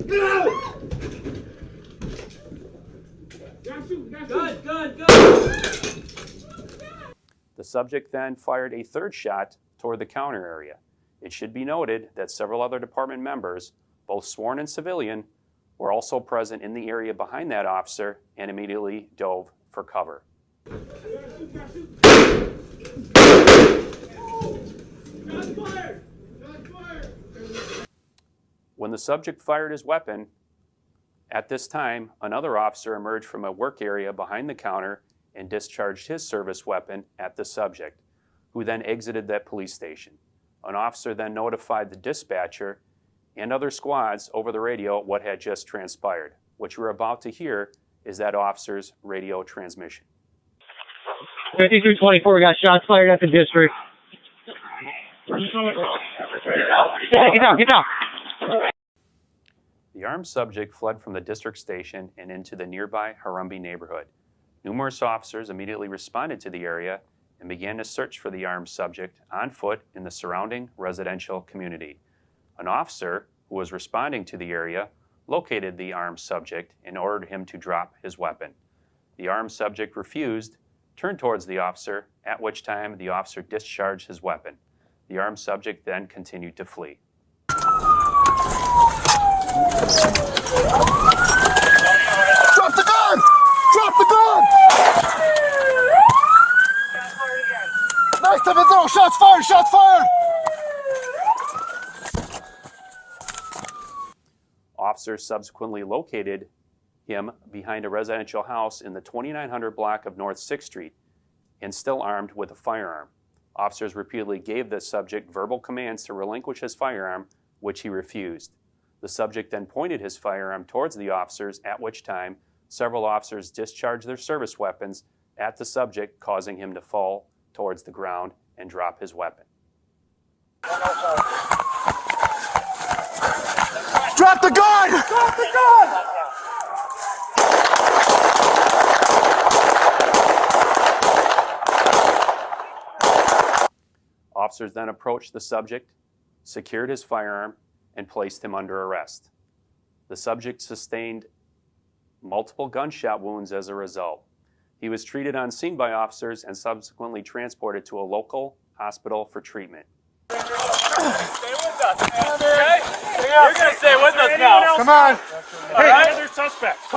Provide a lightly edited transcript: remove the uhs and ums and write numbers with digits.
Get out! Good. The subject then fired a third shot toward the counter area. It should be noted that several other department members, both sworn and civilian, were also present in the area behind that officer and immediately dove for cover. When the subject fired his weapon, at this time, another officer emerged from a work area behind the counter and discharged his service weapon at the subject, who then exited that police station. An officer then notified the dispatcher and other squads over the radio what had just transpired. What you're about to hear is that officer's radio transmission. 5324, we got shots fired at the district. Get down. The armed subject fled from the district station and into the nearby Harambee neighborhood. Numerous officers immediately responded to the area and began to search for the armed subject on foot in the surrounding residential community. An officer who was responding to the area located the armed subject and ordered him to drop his weapon. The armed subject refused, turned towards the officer, at which time the officer discharged his weapon. The armed subject then continued to flee. Drop the gun! Drop the gun! Nice 7-0, shots fired, shots fired! Officers subsequently located him behind a residential house in the 2900 block of North 6th Street and still armed with a firearm. Officers repeatedly gave the subject verbal commands to relinquish his firearm, which he refused. The subject then pointed his firearm towards the officers, at which time several officers discharged their service weapons at the subject, causing him to fall towards the ground and drop his weapon. Drop the gun! Drop the gun! Officers then approached the subject, secured his firearm, and placed him under arrest. The subject sustained multiple gunshot wounds as a result. He was treated on scene by officers and subsequently transported to a local hospital for treatment. Stay with us, okay? You're going to stay with us now. Come on! All right, other suspects.